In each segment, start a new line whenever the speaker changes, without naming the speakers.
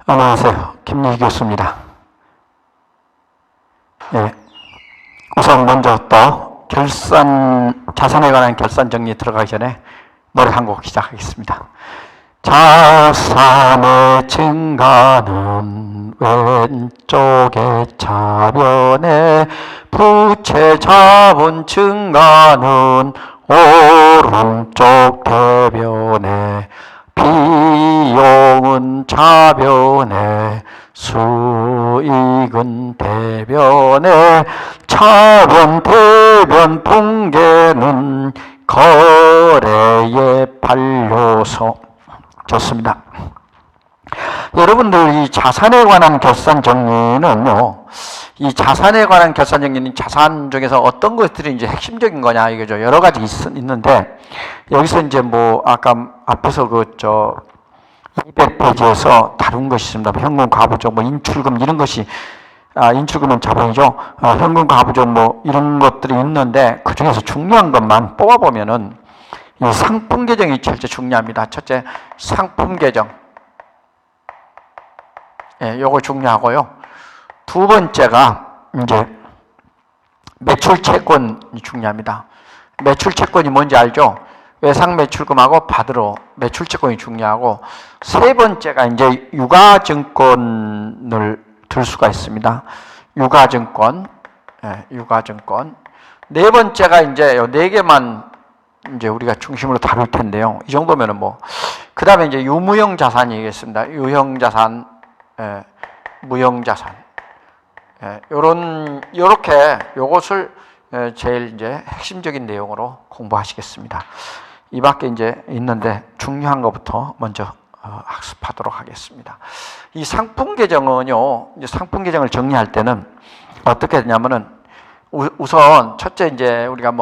안녕하세요. 김민희 교수입니다. 예, 우선 먼저 또 자산에 관한 결산 정리에 들어가기 전에 노래 한 곡 시작하겠습니다. 자산의 증가는 왼쪽의 차변에, 부채 자본 증가는 오른쪽 대변에, 비용은 차변에, 수익은 대변에, 차변 대변 붕괴는 거래의 반려소. 좋습니다. 여러분들 이 자산에 관한 결산 정리는요, 이 자산에 관한 결산 정리는 자산 중에서 어떤 것들이 이제 핵심적인 거냐 이거죠. 여러 가지 있는데, 여기서 이제 뭐 아까 앞에서 200페이지에서 다룬 것이 있습니다. 현금, 가부적, 인출금 이런 것이, 인출금은 자본이죠. 현금, 가부적 이런 것들이 있는데, 그 중에서 중요한 것만 뽑아보면은 이 상품 계정이 제일 중요합니다. 첫째, 상품 계정. 예, 요거 중요하고요. 두 번째가 이제 매출 채권이 중요합니다. 매출 채권이 뭔지 알죠? 외상 매출금하고 받으러 매출 채권이 중요하고, 세 번째가 이제 유가증권을 들 수가 있습니다. 유가증권. 예, 유가증권. 네 번째가 이제 요 네 개만 이제 우리가 중심으로 다룰 텐데요. 이 정도면은 그 다음에 이제 유무형 자산이겠습니다. 유형 자산, 예, 무형 자산. 예, 요것을 제일 이제 핵심적인 내용으로 공부하시겠습니다. 이 밖에 이제 있는데 중요한 것부터 먼저 학습하도록 하겠습니다. 이 상품 계정은요, 이제 상품 계정을 정리할 때는 어떻게 되냐면은 우선 첫째 이제 우리가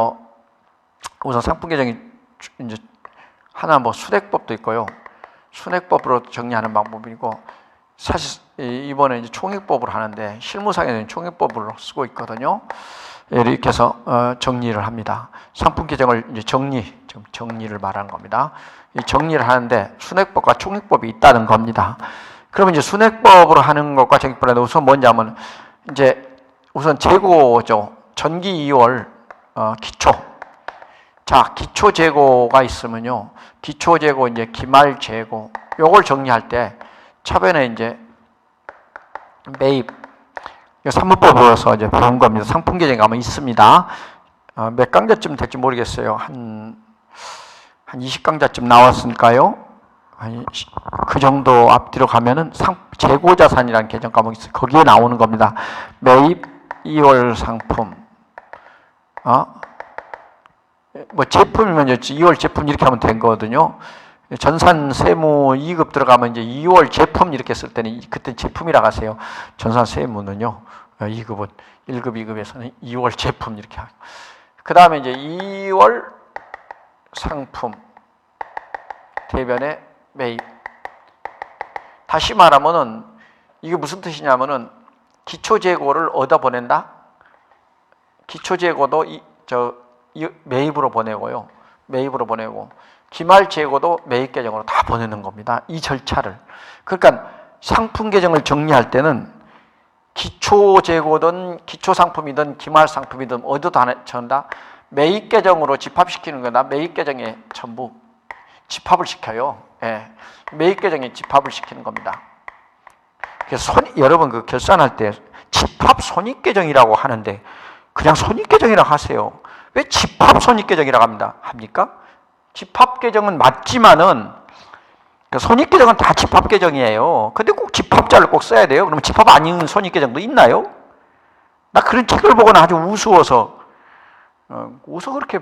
우선 상품 계정이 이제 하나 순액법도 있고요. 순액법으로 정리하는 방법이고, 사실 이번에 이제 총액법으로 하는데 실무상에는 총액법으로 쓰고 있거든요. 이렇게 해서 정리를 합니다. 상품 계정을 이제 정리를 말하는 겁니다. 이 정리를 하는데 순액법과 총액법이 있다는 겁니다. 그러면 이제 순액법으로 하는 것과 정액법인데 우선 뭐냐면 이제 우선 재고죠. 전기 2월 기초. 자, 기초 재고가 있으면요. 기초 재고, 이제 기말 재고, 요걸 정리할 때 차변에 이제 매입, 산문법으로서 이제 배운 겁니다. 상품 계정에 가면 있습니다. 몇 강좌쯤 될지 모르겠어요. 한 20강좌쯤 나왔으니까요. 그 정도 앞뒤로 가면은 재고자산이라는 계정 과목이 있어요. 거기에 나오는 겁니다. 매입 2월 상품. 제품이면 2월 제품 이렇게 하면 된 거거든요. 전산 세무 2급 들어가면 이제 2월 제품 이렇게 쓸 때는 그때 제품이라고 하세요. 전산 세무는요. 2급은 1급, 2급에서는 2월 제품 이렇게 하고. 그 다음에 이제 2월 상품 대변에 매입. 다시 말하면은 이게 무슨 뜻이냐면은 기초 재고를 얻어 보낸다. 기초 재고도 매입으로 보내고요. 매입으로 보내고, 기말 재고도 매입 계정으로 다 보내는 겁니다. 이 절차를. 그러니까 상품 계정을 정리할 때는 기초 재고든 기초 상품이든 기말 상품이든 어디도 다 전다 매입 계정으로 집합시키는 거다. 매입 계정에 전부 집합을 시켜요. 예. 매입 계정에 집합을 시키는 겁니다. 그래서 여러분 결산할 때 집합 손익 계정이라고 하는데 그냥 손익 계정이라고 하세요. 왜 집합 손익 계정이라고 합니까? 집합 계정은 맞지만은 손익 계정은 다 집합 계정이에요. 근데 꼭 집합자를 꼭 써야 돼요. 그러면 집합 아닌 손익 계정도 있나요? 나 그런 책을 보고는 아주 우스워서 그렇게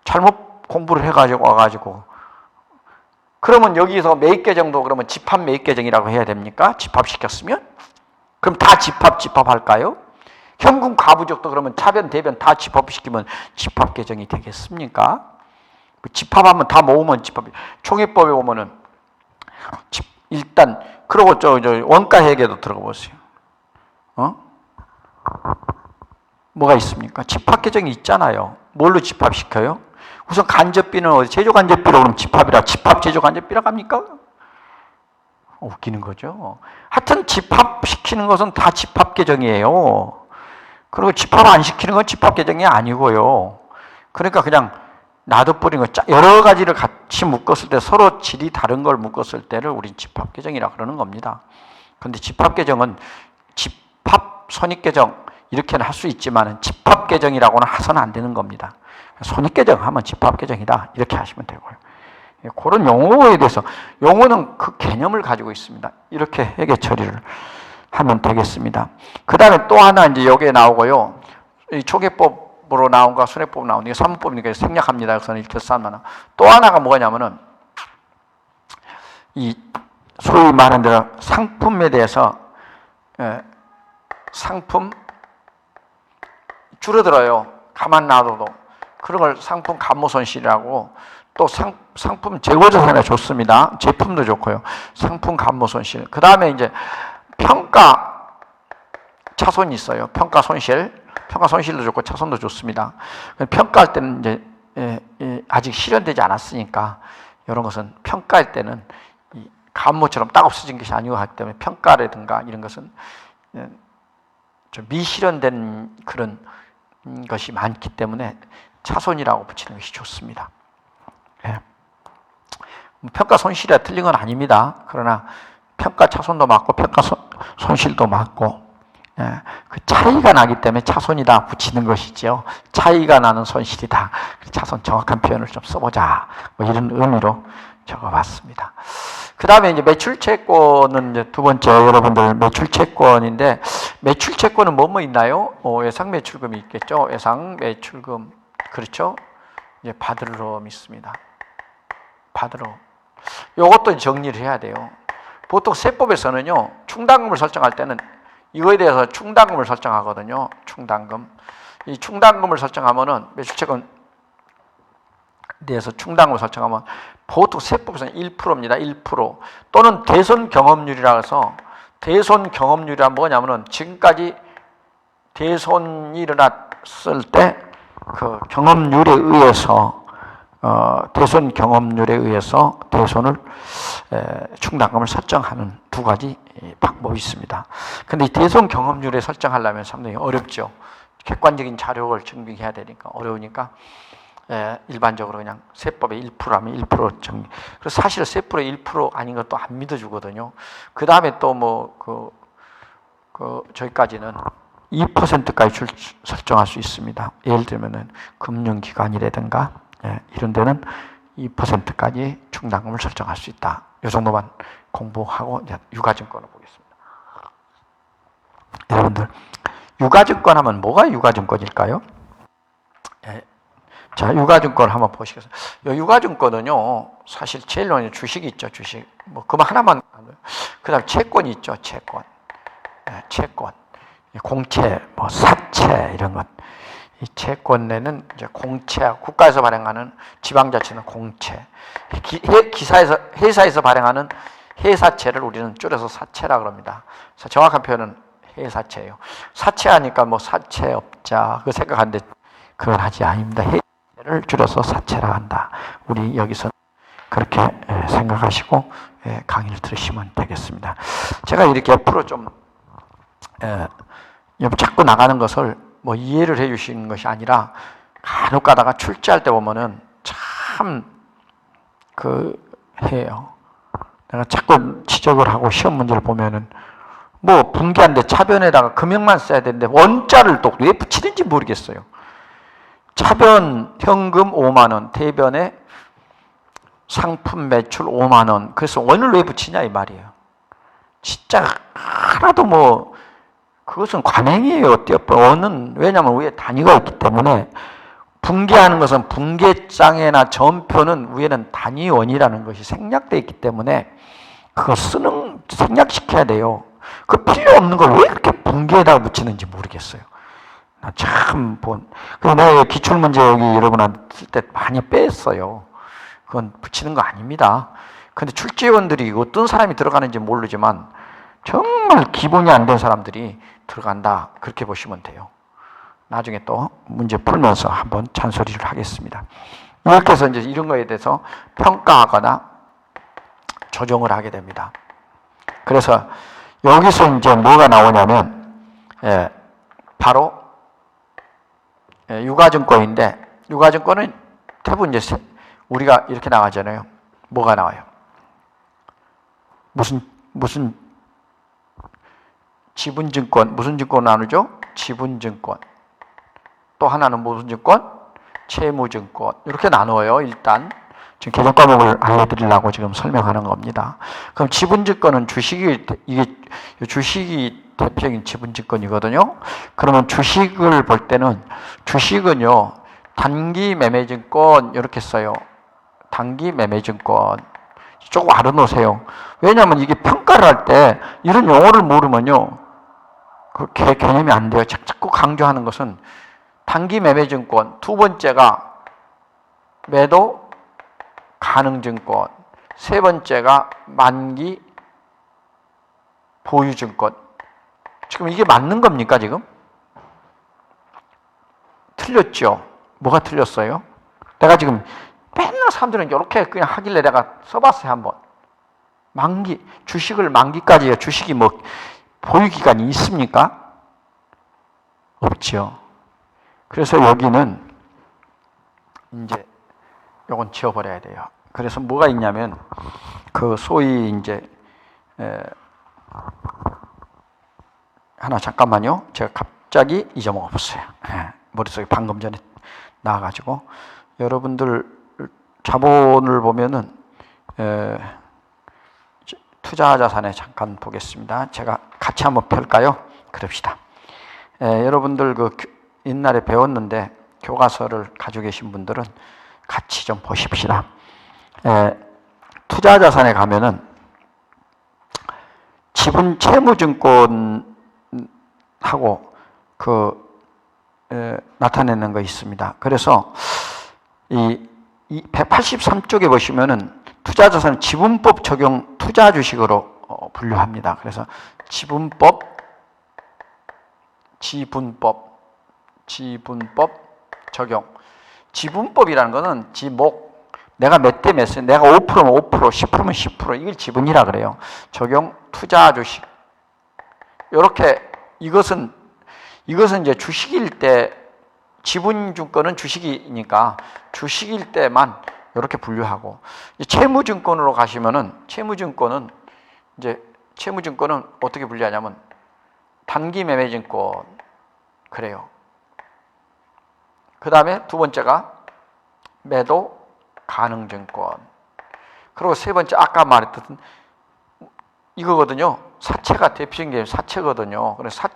잘못 공부를 해가지고 와가지고. 그러면 여기서 매입 계정도 그러면 집합 매입 계정이라고 해야 됩니까? 집합시켰으면? 그럼 다 집합할까요? 현금 가부적도 그러면 차변 대변 다 집합시키면 집합 계정이 되겠습니까? 집합하면 다 모으면 집합이. 총액법에 보면은 일단 그러고 원가 회계도 들어가 보세요. 뭐가 있습니까? 집합 계정이 있잖아요. 뭘로 집합시켜요? 우선 간접비는 제조 간접비로 그럼 집합이라 집합 제조 간접비라고 합니까? 웃기는 거죠. 하여튼 집합시키는 것은 다 집합개정이에요. 그리고 집합 안 시키는 건 집합개정이 아니고요. 그러니까 그냥 놔둬버린 거, 여러 가지를 같이 묶었을 때 서로 질이 다른 걸 묶었을 때를 우린 집합개정이라 그러는 겁니다. 그런데 집합개정은 집합 선입개정 이렇게는 할 수 있지만 집합개정이라고는 해서는 안 되는 겁니다. 선입개정하면 집합개정이다 이렇게 하시면 되고요. 그런 용어에 대해서 용어는 그 개념을 가지고 있습니다. 이렇게 회계 처리를 하면 되겠습니다. 그 다음에 또 하나 이제 여기에 나오고요. 이 초계법으로 나온 거 순회법 나오는 게 사문법이니까 생략합니다. 그래서 이렇게 쌓으면 또 하나가 뭐냐면은 이 소위 말하는 대로 상품에 대해서 상품 줄어들어요. 가만 놔둬도. 그런 걸 상품 감모손실이라고 또 상품 재고자산에 좋습니다. 제품도 좋고요. 상품 감모손실. 그 다음에 이제 평가 차손이 있어요. 평가 손실. 평가 손실도 좋고 차손도 좋습니다. 평가할 때는 이제 아직 실현되지 않았으니까 이런 것은 평가할 때는 이 감모처럼 딱 없어진 것이 아니고 하기 때문에 평가라든가 이런 것은 좀 미실현된 그런 것이 많기 때문에 차손이라고 붙이는 것이 좋습니다. 평가 손실이 틀린 건 아닙니다. 그러나 평가 차손도 맞고 평가 손실도 맞고 그 차이가 나기 때문에 차손이다 붙이는 것이죠. 차이가 나는 손실이다. 차손 정확한 표현을 좀 써보자. 뭐 이런 의미로 적어봤습니다. 그 다음에 이제 매출채권은 이제 두 번째 여러분들 매출채권인데 매출채권은 뭐뭐 있나요? 예상 매출금이 있겠죠. 예상 매출금 그렇죠. 이제 받으러럼 있습니다. 받으러. 이것도 정리를 해야 돼요. 보통 세법에서는요 충당금을 설정할 때는 이거에 대해서 충당금을 설정하거든요. 충당금. 이 충당금을 설정하면은 매출채권 대해서 충당금을 설정하면 보통 세법에서는 1%입니다. 1% 또는 대손 경험률이라 해서 대손 경험률이란 뭐냐면은 지금까지 대손이 일어났을 때 그 경험률에 의해서 대손 경험률에 의해서 대손을 충당금을 설정하는 두 가지 방법이 있습니다. 그런데 이 대손 경험률에 설정하려면 상당히 어렵죠. 객관적인 자료를 증빙해야 되니까 어려우니까 일반적으로 그냥 세법의 1%하면 1% 정리. 그래서 사실 세법의 1% 아닌 것도 안 믿어주거든요. 그 다음에 또 뭐 저기까지는 2%까지 설정할 수 있습니다. 예를 들면은 금융기관이라든가 이런 데는 2%까지 충당금을 설정할 수 있다. 이 정도만 공부하고 이제 유가증권을 보겠습니다. 여러분들 유가증권 하면 뭐가 유가증권일까요? 자, 유가증권 한번 보시겠어요? 유가증권은요, 사실 제일 먼저 주식이 있죠, 주식. 뭐, 그만 하나만. 그 다음 채권이 있죠, 채권. 채권. 공채, 뭐, 사채, 이런 것. 이 채권에는 이제 공채, 국가에서 발행하는 지방자치는 공채. 회사에서 발행하는 회사채를 우리는 줄여서 사채라 그럽니다. 정확한 표현은 회사채예요. 사채하니까 뭐, 사채업자, 그 생각하는데, 그건 하지 아닙니다. 를 줄여서 사채라 한다. 우리 여기서 그렇게 생각하시고 강의를 들으시면 되겠습니다. 제가 이렇게 옆으로 좀 자꾸 나가는 것을 뭐 이해를 해주시는 것이 아니라 간혹 가다가 출제할 때 보면은 참 해요. 내가 자꾸 지적을 하고 시험 문제를 보면은 뭐 분기한데 차변에다가 금액만 써야 되는데 원자를 또 왜 붙이는지 모르겠어요. 차변 현금 5만 원, 대변에 상품 매출 5만 원. 그래서 원을 왜 붙이냐 이 말이에요. 진짜 하나도 뭐 그것은 관행이에요. 원은 왜냐하면 위에 단위가 있기 때문에 분기하는 것은 분계장이나 전표는 위에는 단위원이라는 것이 생략되어 있기 때문에 그거 생략시켜야 돼요. 그 필요 없는 걸 왜 이렇게 분기에다가 붙이는지 모르겠어요. 그래서 내가 기출문제 여기 여러분한테 쓸 때 많이 뺐어요. 그건 붙이는 거 아닙니다. 근데 출제위원들이 어떤 사람이 들어가는지 모르지만 정말 기본이 안 된 사람들이 들어간다. 그렇게 보시면 돼요. 나중에 또 문제 풀면서 한번 잔소리를 하겠습니다. 이렇게 해서 이제 이런 거에 대해서 평가하거나 조정을 하게 됩니다. 그래서 여기서 이제 뭐가 나오냐면, 바로 유가증권인데, 유가증권은 대부분 이제 우리가 이렇게 나가잖아요. 뭐가 나와요? 무슨 지분증권, 무슨 증권 나누죠? 지분증권. 또 하나는 무슨 증권? 채무증권. 이렇게 나누어요. 일단 지금 개정 과목을 알려드리려고 지금 설명하는 겁니다. 그럼 지분증권은 이게 주식이 대표적인 지분증권이거든요. 그러면 주식을 볼 때는 주식은요, 단기 매매증권 이렇게 써요. 단기 매매증권. 조금 알아놓으세요. 왜냐하면 이게 평가를 할 때 이런 용어를 모르면요, 그 개념이 안 돼요. 자꾸 강조하는 것은 단기 매매증권, 두 번째가 매도 가능증권, 세 번째가 만기 보유증권. 지금 이게 맞는 겁니까, 지금? 틀렸죠? 뭐가 틀렸어요? 내가 지금 맨날 사람들은 이렇게 그냥 하길래 내가 써봤어요, 한번. 만기, 주식을 만기까지, 주식이 뭐 보유기간이 있습니까? 없죠. 그래서 여기는 이제 요건 지워버려야 돼요. 그래서 뭐가 있냐면, 그 소위 이제, 하나 잠깐만요. 제가 갑자기 잊어먹었어요. 머릿속에 방금 전에 나와가지고. 여러분들 자본을 보면은, 투자 자산에 잠깐 보겠습니다. 제가 같이 한번 펼까요? 그럽시다. 여러분들 그 옛날에 배웠는데 교과서를 가지고 계신 분들은 같이 좀 보십시다. 투자 자산에 가면은 지분 채무증권하고 나타내는 거 있습니다. 그래서 이 183쪽에 보시면은 투자 자산은 지분법 적용 투자 주식으로 분류합니다. 그래서 지분법 적용. 지분법이라는 거는 지목, 내가 몇 대 몇을, 내가 5%면 5%, 10%면 10%, 이걸 지분이라 그래요. 적용 투자 주식. 이렇게 이것은 이제 주식일 때, 지분증권은 주식이니까 주식일 때만 이렇게 분류하고, 채무증권으로 가시면은 채무증권은 어떻게 분류하냐면 단기 매매증권 그래요. 그 다음에 두 번째가 매도 가능증권. 그리고 세 번째 아까 말했던 이거거든요. 사채가 대표적인 게 사채거든요. 그래서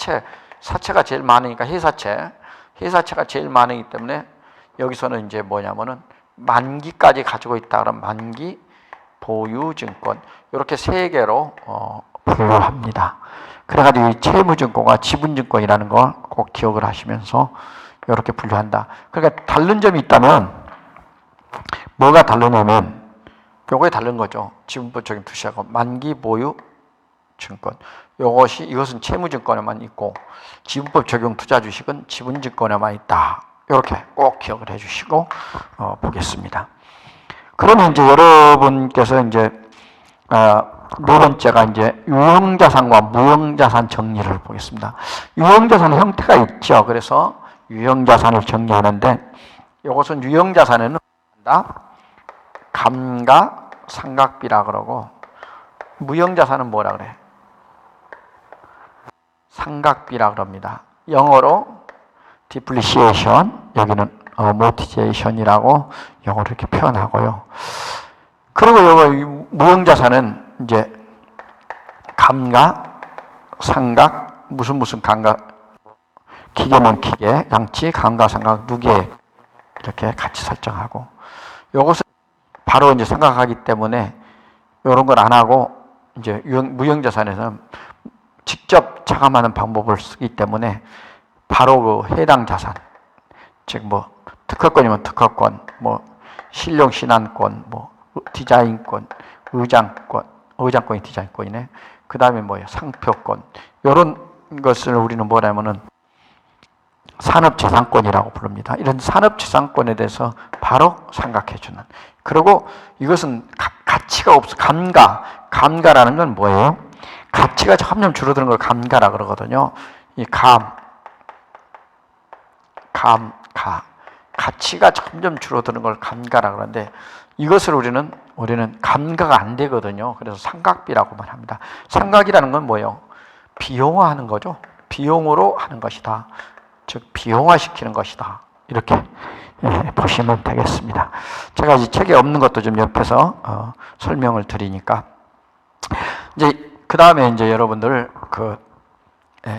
사채가 제일 많으니까 회사채가 제일 많으기 때문에 여기서는 이제 뭐냐면은 만기까지 가지고 있다 그러면 만기 보유증권, 이렇게 세 개로 분류합니다. 그래가지고 이 채무증권과 지분증권이라는 걸 꼭 기억을 하시면서 이렇게 분류한다. 그러니까 다른 점이 있다면 뭐가 다르냐면 요거에 다른 거죠. 지분법 적용 투자하고 만기 보유 증권. 이것은 채무증권에만 있고 지분법 적용 투자 주식은 지분증권에만 있다. 이렇게 꼭 기억을 해주시고 보겠습니다. 그러면 이제 여러분께서 이제 네 번째가 이제 유형자산과 무형자산 정리를 보겠습니다. 유형자산의 형태가 있죠. 그래서 유형자산을 정리하는데 이것은 유형자산에는 감가상각비라 그러고, 무형자산은 뭐라 그래? 상각비라 그럽니다. 영어로 depreciation, 여기는 amortization이라고 영어로 이렇게 표현하고요. 그리고 이거 무형자산은 이제 감가, 상각, 무슨 감가, 기계면 기계, 양치, 감가, 상각, 누계 이렇게 같이 설정하고, 이것은 바로 이제 생각하기 때문에 이런 걸 안 하고 이제 무형자산에서는 직접 차감하는 방법을 쓰기 때문에 바로 그 해당 자산, 즉 뭐 특허권이면 특허권, 뭐 신용 신안권, 뭐 디자인권, 의장권이 디자인권이네. 그 다음에 뭐예요? 상표권. 이런 것을 우리는 뭐냐면은 산업재산권이라고 부릅니다. 이런 산업재산권에 대해서 바로 생각해주는. 그리고 이것은 가치가 없어. 감가라는 건 뭐예요? 가치가 점점 줄어드는 걸 감가라 그러거든요. 이 가치가 점점 줄어드는 걸 감가라 그러는데 이것을 우리는 감가가 안 되거든요. 그래서 상각비라고만 합니다. 상각이라는 건 뭐예요? 비용화하는 거죠. 비용으로 하는 것이다. 즉 비용화시키는 것이다. 이렇게 보시면 되겠습니다. 제가 이 책에 없는 것도 좀 옆에서 설명을 드리니까 이제 그 다음에 이제 여러분들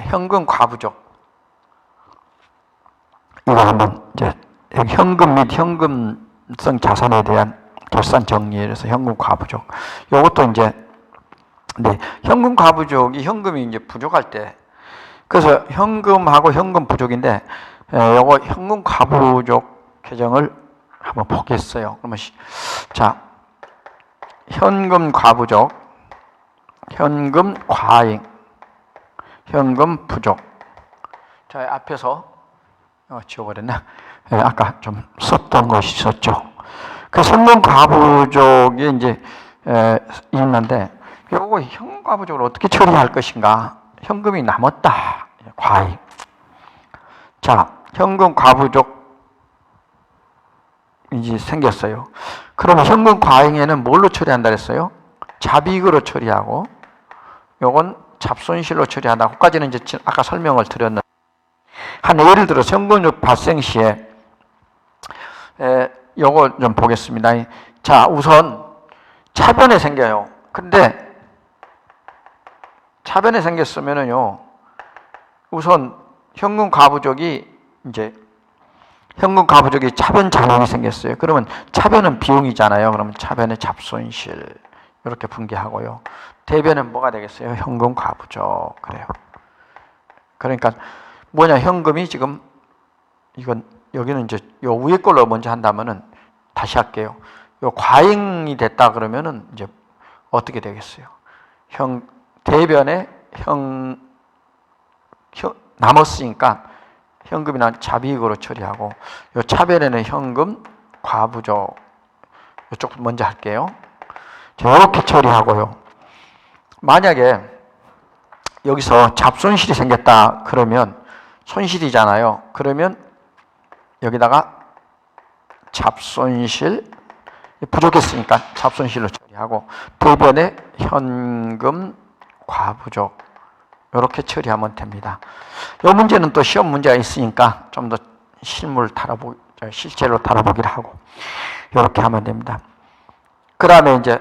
현금 과부족 이거 한번 이제 현금 및 현금성 자산에 대한 결산 정리에서 현금 과부족 이것도 이제 현금 과부족이 현금이 이제 부족할 때 그래서 현금하고 현금 부족인데 요거 현금 과부족 규정을 한번 보겠어요. 그러면 자 현금 과부족, 현금 과잉, 현금 부족. 자 앞에서 지워버렸나? 아까 좀 썼던 것이 있었죠. 그 현금 과부족이 이제 있는데 요거 현금 과부족을 어떻게 처리할 것인가? 현금이 남았다. 과잉. 자, 현금 과부족 이제 생겼어요. 그러면 현금 과잉에는 뭘로 처리한다 그랬어요? 잡이익으로 처리하고 요건 잡손실로 처리한다. 그까지는 이제 아까 설명을 드렸는데 한 예를 들어서 현금적 발생 시에 요거 좀 보겠습니다. 자, 우선 차변에 생겨요. 근데 차변에 생겼으면은요, 우선 현금 과부족이 차변 잔액이 생겼어요. 그러면 차변은 비용이잖아요. 그러면 차변의 잡손실 이렇게 분기하고요. 대변은 뭐가 되겠어요? 현금 과부족 그래요. 그러니까 뭐냐 현금이 지금 여기는 이제 요 위에 걸로 먼저 한다면은 다시 할게요. 요 과잉이 됐다 그러면은 이제 어떻게 되겠어요? 대변에 남았으니까 현금이나 잡이익으로 처리하고 요 차변에는 현금 과부족 이쪽 먼저 할게요. 이렇게 처리하고요. 만약에 여기서 잡손실이 생겼다 그러면 손실이잖아요. 그러면 여기다가 잡손실 부족했으니까 잡손실로 처리하고 대변에 현금 과부족 이렇게 처리하면 됩니다. 이 문제는 또 시험 문제가 있으니까 좀 더 실제로 다뤄보기를 하고 이렇게 하면 됩니다. 그 다음에 이제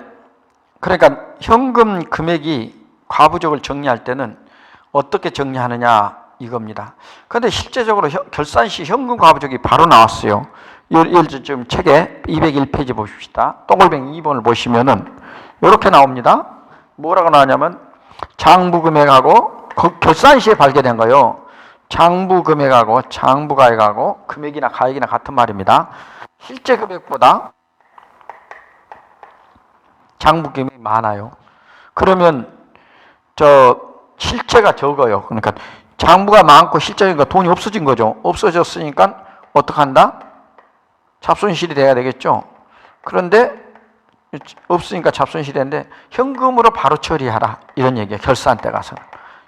그러니까 현금 금액이 과부족을 정리할 때는 어떻게 정리하느냐 이겁니다. 그런데 실제적으로 결산 시 현금 과부족이 바로 나왔어요. 예를 들어 지금 책에 201페이지 보십시다. 동글뱅이 2번을 보시면은 이렇게 나옵니다. 뭐라고 나왔냐면 장부 금액하고 결산 시에 발견된 거요. 장부 금액하고 장부 가액하고 금액이나 가액이나 같은 말입니다. 실제 금액보다 장부 금액이 많아요. 그러면 실제가 적어요. 그러니까 장부가 많고 실제니까 돈이 없어진 거죠. 없어졌으니까 어떡한다? 잡손실이 돼야 되겠죠. 그런데 없으니까 잡손실이 되는데 현금으로 바로 처리하라 이런 얘기예요. 결산 때 가서는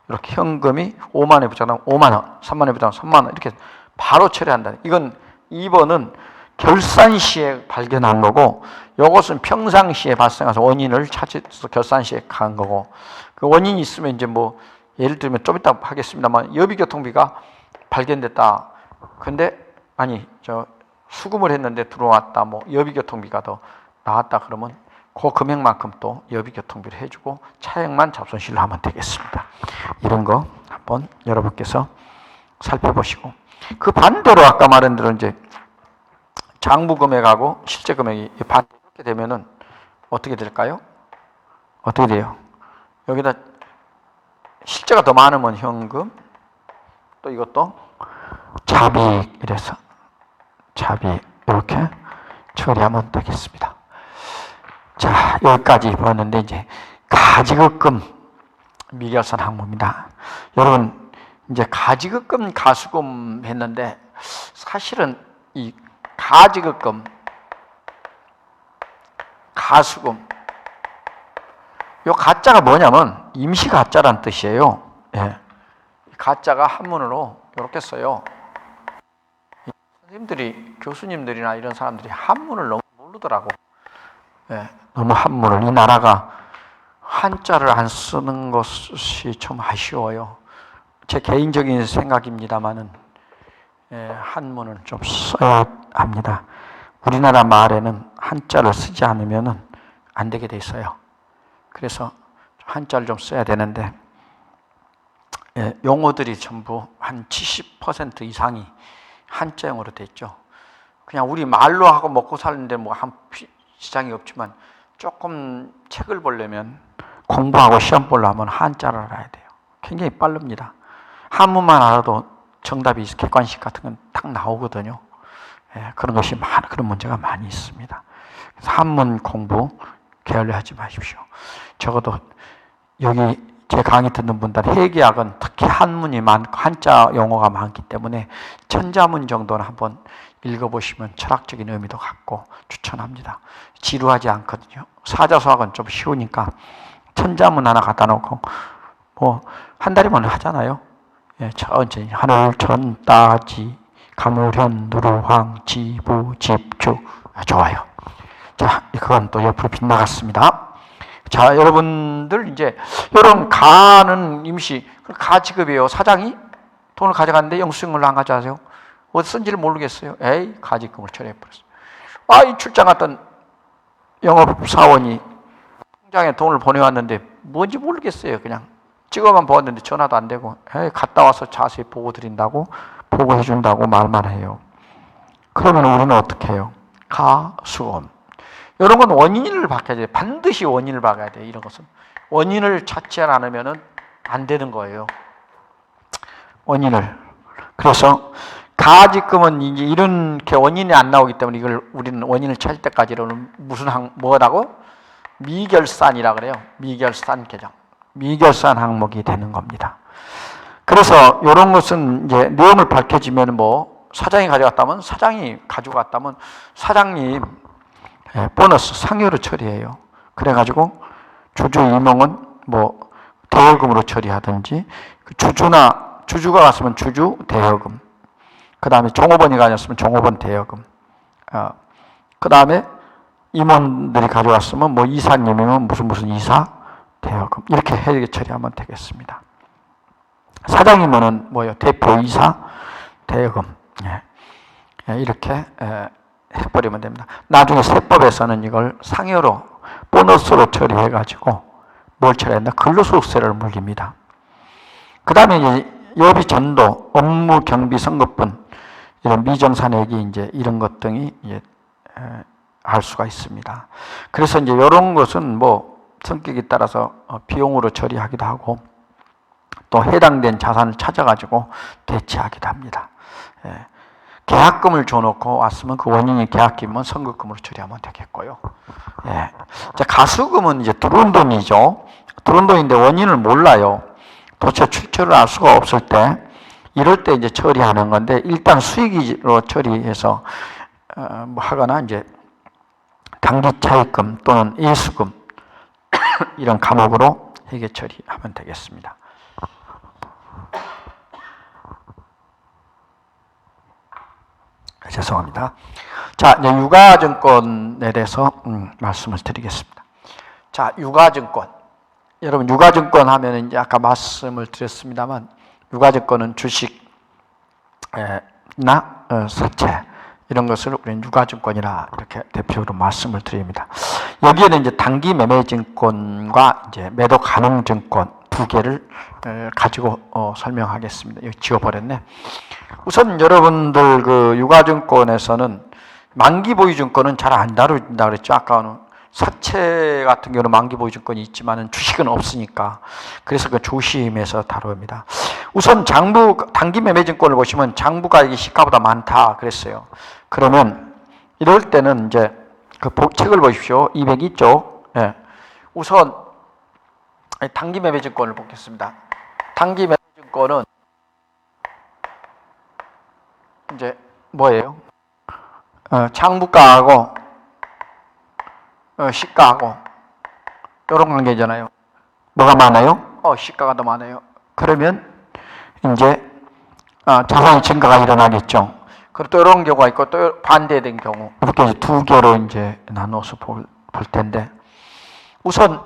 이렇게 현금이 5만 원에 부족하면 5만 원, 3만 원에 부족하면 3만 원 이렇게 바로 처리한다. 이건 2번은 결산 시에 발견한 거고 이것은 평상시에 발생해서 원인을 찾아서 결산 시에 간 거고 그 원인이 있으면 이제 뭐 예를 들면 좀 이따 하겠습니다만 여비교통비가 발견됐다. 근데 수금을 했는데 들어왔다. 뭐 여비교통비가 더 나왔다 그러면 그 금액만큼 또 여비교통비를 해주고 차액만 잡손실로 하면 되겠습니다. 이런 거 한번 여러분께서 살펴보시고 그 반대로 아까 말한 대로 이제 장부 금액하고 실제 금액이 반대렇게 되면은 어떻게 될까요? 어떻게 돼요? 여기다 실제가 더 많으면 현금 또 이것도 잡이익 이래서 잡이익 이렇게 처리하면 되겠습니다. 자, 여기까지 보았는데 이제 가지급금 미결산 항목입니다. 여러분 이제 가지급금 가수금 했는데 사실은 이 가지급금 가수금 요 가짜가 뭐냐면 임시 가짜란 뜻이에요. 예. 가짜가 한문으로 이렇게 써요. 선생님들이, 교수님들이나 이런 사람들이 한문을 너무 모르더라고. 예. 너무 한문을, 이 나라가 한자를 안 쓰는 것이 좀 아쉬워요. 제 개인적인 생각입니다만은, 예, 한문을 좀 써야 합니다. 우리나라 말에는 한자를 쓰지 않으면은 안 되게 돼 있어요. 그래서 한자를 좀 써야 되는데, 예, 용어들이 전부 한 70% 이상이 한자용어로 돼 있죠. 그냥 우리 말로 하고 먹고 사는데 뭐 한 지장이 없지만 조금 책을 보려면, 공부하고 시험 보려면 한자를 알아야 돼요. 굉장히 빠릅니다. 한문만 알아도 정답이 객관식 같은 건 딱 나오거든요. 예, 그런 것이 그런 문제가 많이 있습니다. 그래서 한문 공부 게을리하지 마십시오. 적어도 여기 제 강의 듣는 분들, 회계학은 특히 한문이 많고 한자 용어가 많기 때문에 천자문 정도는 한번 읽어보시면 철학적인 의미도 갖고 추천합니다. 지루하지 않거든요. 사자수학은 좀 쉬우니까 천자문 하나 갖다 놓고 뭐 한 달이면 하잖아요. 예, 천천히 하늘 천따지 가물현 누르황 지부 집주. 좋아요. 자, 그건 또 옆으로 빗나갔습니다. 자, 여러분들 이제 이런 가는 임시 가지급이에요. 사장이 돈을 가져갔는데 영수증을 안 가져가세요. 어디 쓴지를 모르겠어요. 에이, 가지급을 처리해버렸어요. 아, 이 출장 갔던 영업사원이 통장에 돈을 보내왔는데 뭔지 모르겠어요. 그냥 찍어만 보았는데 전화도 안 되고, 에이, 갔다 와서 자세히 보고 드린다고, 보고해 준다고 말만 해요. 그러면 우리는 어떻게 해요? 가수원. 이런 건 원인을 박아야 돼요. 반드시 원인을 박아야 돼요. 이런 것은 원인을 찾지 않으면 안 되는 거예요. 원인을. 그래서 가지금은 이제 이렇게 원인이 안 나오기 때문에 이걸 우리는 원인을 찾을 때까지는 무슨 뭐라고? 미결산이라 그래요. 미결산 계정. 미결산 항목이 되는 겁니다. 그래서 이런 것은 이제 내용을 밝혀지면 뭐 사장이 가져갔다면, 사장이 가지고 갔다면 사장님 보너스 상여로 처리해요. 그래가지고 주주 임용은 뭐 대여금으로 처리하든지, 주주가 갔으면 주주 대여금, 그 다음에 종업원이 가졌으면 종업원 대여금, 그 다음에 임원들이 가져갔으면 뭐 이사님이면 무슨 이사 대여금, 이렇게 해결 처리하면 되겠습니다. 사장이면은 뭐요? 대표이사 대여금, 이렇게 해버리면 됩니다. 나중에 세법에서는 이걸 상여로 보너스로 처리해가지고 뭘 처리했나? 근로소득세를 물립니다. 그 다음에 이제 여비 전도, 업무 경비 선급분, 이런 미정산액이 이제 이런 것 등이 이제 할 수가 있습니다. 그래서 이제 이런 것은 뭐 성격에 따라서 비용으로 처리하기도 하고, 또 해당된 자산을 찾아가지고 대체하기도 합니다. 계약금을 줘놓고 왔으면 그 원인이 계약금이면 선급금으로 처리하면 되겠고요. 자, 가수금은 이제 들어온 돈이죠. 들어온 돈인데 원인을 몰라요. 도처 출처를 알 수가 없을 때, 이럴 때 이제 처리하는 건데, 일단 수익으로 처리해서 뭐 하거나 이제 단기 차입금 또는 예수금 이런 과목으로 회계 처리하면 되겠습니다. 죄송합니다. 자, 이제 유가증권에 대해서 말씀을 드리겠습니다. 자, 유가증권. 여러분, 유가증권 하면 이제 아까 말씀을 드렸습니다만, 유가증권은 주식이나 사채, 이런 것을 우리는 유가증권이라 이렇게 대표로 말씀을 드립니다. 여기에는 이제 단기 매매증권과 이제 매도 가능증권 두 개를 가지고 설명하겠습니다. 여기 지워버렸네. 우선 여러분들 그 유가증권에서는 만기보유증권은 잘 안 다룬다 그랬죠. 아까는 사채 같은 경우는 만기보유증권이 있지만은 주식은 없으니까, 그래서 그 조심해서 다룹니다. 우선 단기 매매증권을 보시면 장부가액이 시가보다 많다 그랬어요. 그러면 이럴 때는 이제 그 책을 보십시오. 202쪽. 우선 단기 매매증권을 보겠습니다. 단기 매매증권은 이제 뭐예요? 장부가하고 시가하고 이런 관계잖아요. 뭐가 많아요? 시가가 더 많아요. 그러면 이제 자산의 증가가 일어나겠죠. 그리고 또 이런 경우가 있고 또 반대된 경우 이렇게 이제 두 개로 이제 나눠서 볼 텐데 우선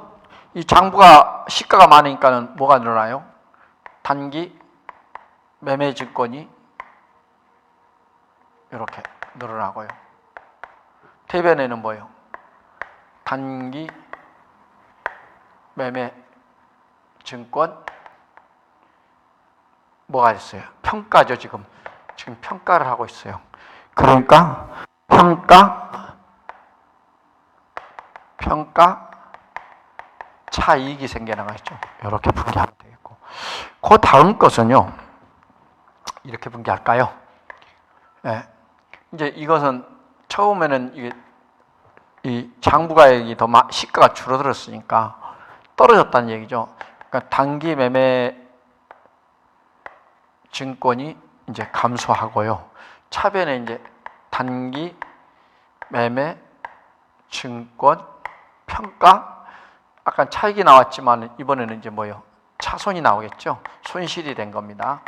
이 장부가 시가가 많으니까는 뭐가 늘어나요? 단기 매매 증권이 이렇게 늘어나고요. 대변에는 뭐예요? 단기 매매 증권 뭐가 있어요? 평가죠. 지금 평가를 하고 있어요. 그러니까 평가 차이익이 생겨나가죠. 이렇게 분개하면 되겠고, 그 다음 것은요. 이렇게 분개할까요? 네. 이제 이것은 처음에는 이 장부가액이 더 시가가 줄어들었으니까 떨어졌다는 얘기죠. 그러니까 단기 매매 증권이 이제 감소하고요. 차변에 이제 단기 매매 증권 평가 아까 차익이 나왔지만 이번에는 이제 뭐요? 차손이 나오겠죠. 손실이 된 겁니다.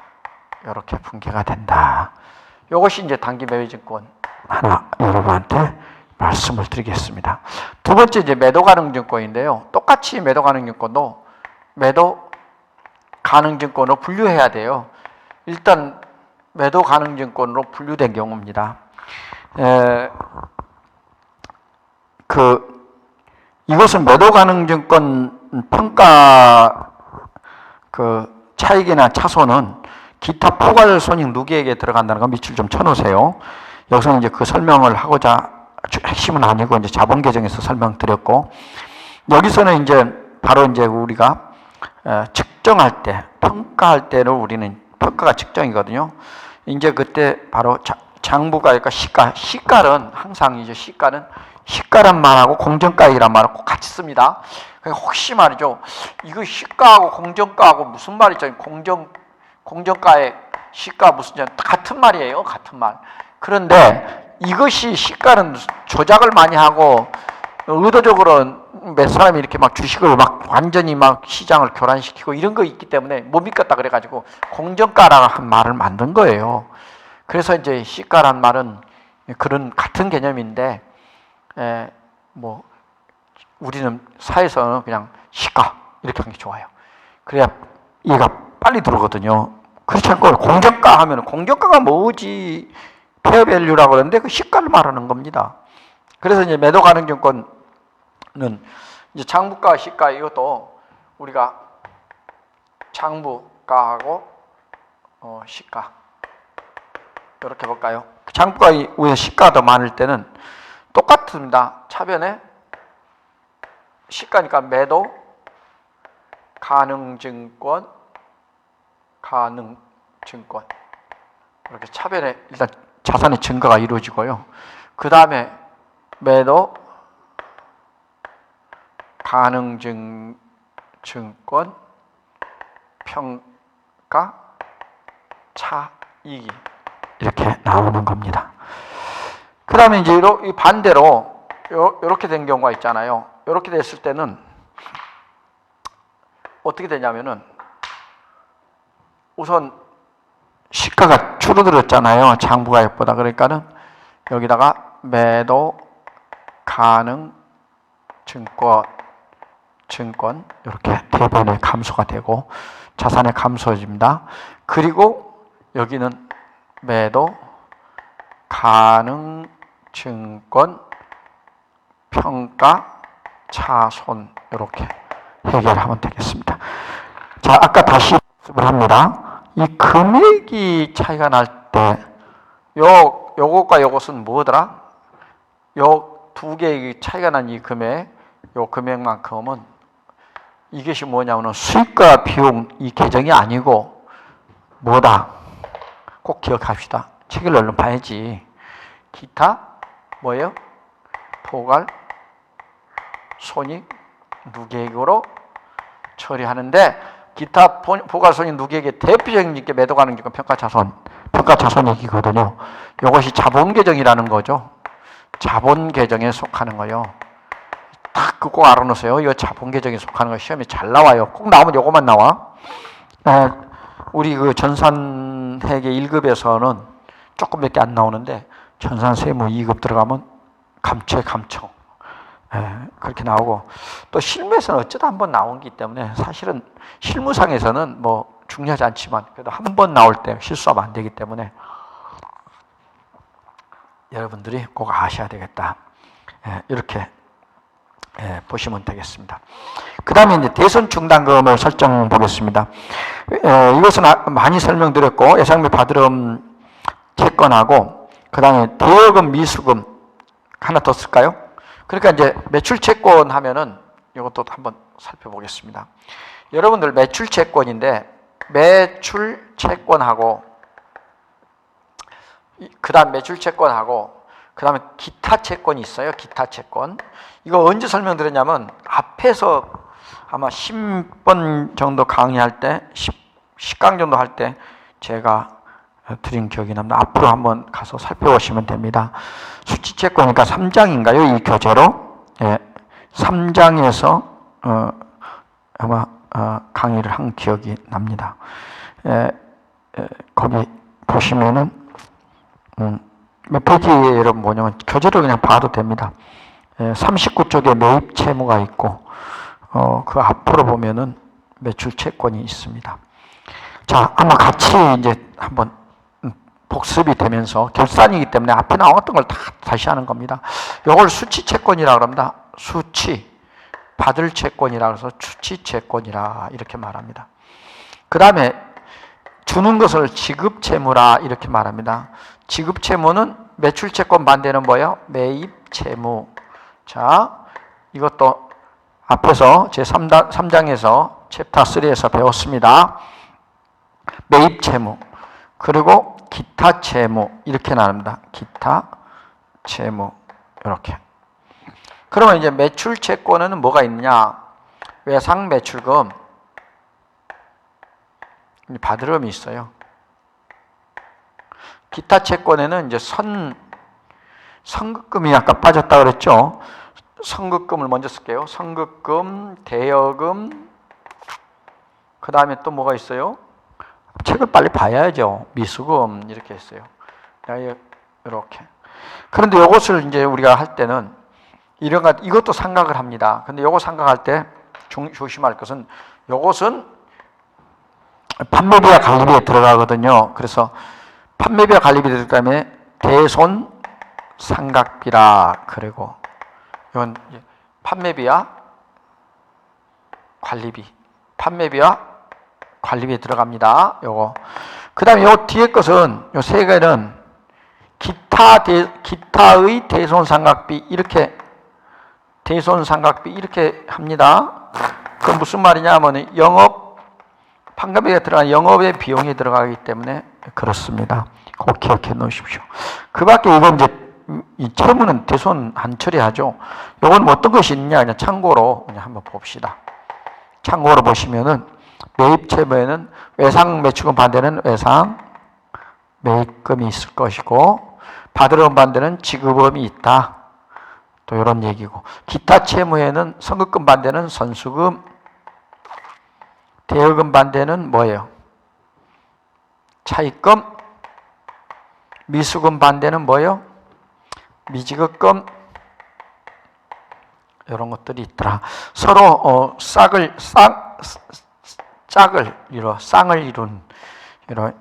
이렇게 분개가 된다. 이것이 이제 단기 매매 증권 하나 여러분한테 말씀을 드리겠습니다. 두 번째 이제 매도 가능 증권인데요. 똑같이 매도 가능 증권도 매도 가능 증권으로 분류해야 돼요. 일단 매도 가능 증권으로 분류된 경우입니다. 이것은 매도 가능 증권 평가 차익이나 차손은 기타 포괄 손익 누계액에 들어간다는 거 밑줄 좀 쳐놓으세요. 여기서는 이제 그 설명을 하고자 핵심은 아니고 이제 자본 계정에서 설명드렸고, 여기서는 이제 바로 이제 우리가 측정할 때, 평가할 때는 우리는 평가가 측정이거든요. 이제 그때 바로 장부가액과 시가는 항상 이제 시가란 말하고 공정가액이란 말하고 꼭 같이 씁니다. 그러니까 혹시 말이죠. 이거 시가하고 공정가하고 무슨 말이죠? 공정가액, 시가 무슨 같은 말이에요. 같은 말. 그런데 이것이 시가는 조작을 많이 하고 의도적으로 몇 사람이 이렇게 막 주식을 막 완전히 막 시장을 교란시키고 이런 거 있기 때문에 못 믿겠다 그래가지고 공정가라는 말을 만든 거예요. 그래서 이제 시가란 말은 그런 같은 개념인데 뭐 우리는 사회에서는 그냥 시가 이렇게 하는 게 좋아요. 그래야 이해가 빨리 들어오거든요. 그렇지 않고 공정가 하면 공정가가 뭐지? 페어밸류라고 그러는데 그 시가를 말하는 겁니다. 그래서 이제 매도 가능 증권은 이제 장부가, 시가 이것도 우리가 장부가하고 시가 이렇게 볼까요? 장부가 위에 시가가 더 많을 때는 똑같습니다. 차변에 시가니까 매도 가능 증권 이렇게 차변에 일단 자산의 증가가 이루어지고요. 그 다음에 매도 가능 증권 평가 차익이 이렇게 나오는 겁니다. 그 다음에 이제 반대로 이렇게 된 경우가 있잖아요. 이렇게 됐을 때는 어떻게 되냐면은 우선 시가가 줄어들었잖아요. 장부가액보다. 그러니까는 여기다가 매도 가능 증권 이렇게 대변의 감소가 되고 자산의 감소해집니다. 그리고 여기는 매도 가능 증권 평가 차손 이렇게 해결하면 되겠습니다. 자, 아까 다시 연습을 합니다. 이 금액이 차이가 날 때 요것과 요것은 뭐더라? 요 두 개의 차이가 난 이 금액, 요 금액만큼은 이것이 뭐냐면은 수익과 비용 이 계정이 아니고 뭐다? 꼭 기억합시다. 책을 얼른 봐야지. 기타 뭐예요? 포괄 손익 누계액으로 처리하는데 기타 포괄 손익 누계액의 대표적인 게 매도 가능 증권 평가 차손익이거든요. 이것이 자본 계정이라는 거죠. 자본 계정에 속하는 거요. 딱 그거 알아놓으세요. 이거 자본계정에 속하는 거 시험에 잘 나와요. 꼭 나오면 요거만 나와. 우리 그 전산회계 1급에서는 조금밖에 안 나오는데 전산세무 2급 들어가면 감초에 감초. 그렇게 나오고 또 실무에서는 어쩌다 한 번 나오기 때문에 사실은 실무상에서는 뭐 중요하지 않지만 그래도 한 번 나올 때 실수하면 안 되기 때문에 여러분들이 꼭 아셔야 되겠다. 이렇게 보시면 되겠습니다. 그 다음에 이제 대손 충당금을 설정 보겠습니다. 이것은 많이 설명드렸고 예상비 받으름 채권하고 그 다음에 대여금 미수금 하나 더 쓸까요? 그러니까 이제 매출 채권 하면은 이것도 한번 살펴보겠습니다. 여러분들 매출 채권인데 매출 채권하고 그 다음 매출 채권하고 그 다음에 기타 채권이 있어요. 기타 채권. 이거 언제 설명드렸냐면 앞에서 아마 10번 정도 강의할 때 10강 정도 할 때 제가 드린 기억이 납니다. 앞으로 한번 가서 살펴보시면 됩니다. 수치채권이니까 3장인가요? 이 교재로 3장에서 아마 강의를 한 기억이 납니다. 거기 보시면은 몇 페이지에 여러분 뭐냐면 교재로 그냥 봐도 됩니다. 39쪽에 매입 채무가 있고 그 앞으로 보면은 매출 채권이 있습니다. 자, 아마 같이 이제 한번 복습이 되면서 결산이기 때문에 앞에 나왔던 걸 다 다시 하는 겁니다. 이걸 수치 채권이라고 합니다. 수치 받을 채권이라 해서 수치 채권이라 이렇게 말합니다. 그 다음에 주는 것을 지급 채무라 이렇게 말합니다. 지급 채무는 매출 채권 반대는 뭐예요? 매입 채무. 자, 이것도 앞에서 제 3장에서 챕터 3에서 배웠습니다. 매입 채무. 그리고 기타 채무 이렇게 나눕니다. 기타 채무 이렇게. 그러면 이제 매출 채권에는 뭐가 있느냐? 외상 매출금 받으름이 있어요. 기타 채권에는 이제 선급금이 아까 빠졌다 그랬죠. 선급금을 먼저 쓸게요. 선급금, 대여금, 그 다음에 또 뭐가 있어요? 책을 빨리 봐야죠. 미수금 이렇게 했어요. 이렇게. 그런데 이것을 이제 우리가 할 때는 이것도 생각을 합니다. 근데 이거 생각할 때 조심할 것은 이것은 판매비와 관리비에 들어가거든요. 그래서 판매비와 관리비 들어가면 대손 상각비라 그리고 이건 판매비와 관리비, 판매비와 관리비에 들어갑니다. 요거. 그 다음에 요 뒤에 것은 요 세 개는 기타의 대손상각비 이렇게 대손상각비 이렇게 합니다. 그건 무슨 말이냐 하면 영업 판매비에 들어간 영업의 비용이 들어가기 때문에 그렇습니다. 꼭 기억해 놓으십시오. 그 밖에 이건 이제 이 채무는 대손 안 처리하죠. 요건 어떤 것이 있느냐 그냥 참고로 그냥 한번 봅시다. 참고로 보시면은 매입 채무에는 외상 매출금 반대는 외상 매입금이 있을 것이고 받으러온 반대는 지급금이 있다. 또 이런 얘기고 기타 채무에는 선급금 반대는 선수금 대여금 반대는 뭐예요? 차입금 미수금 반대는 뭐예요? 미지급금 이런 것들이 있더라. 서로 쌍을 이룬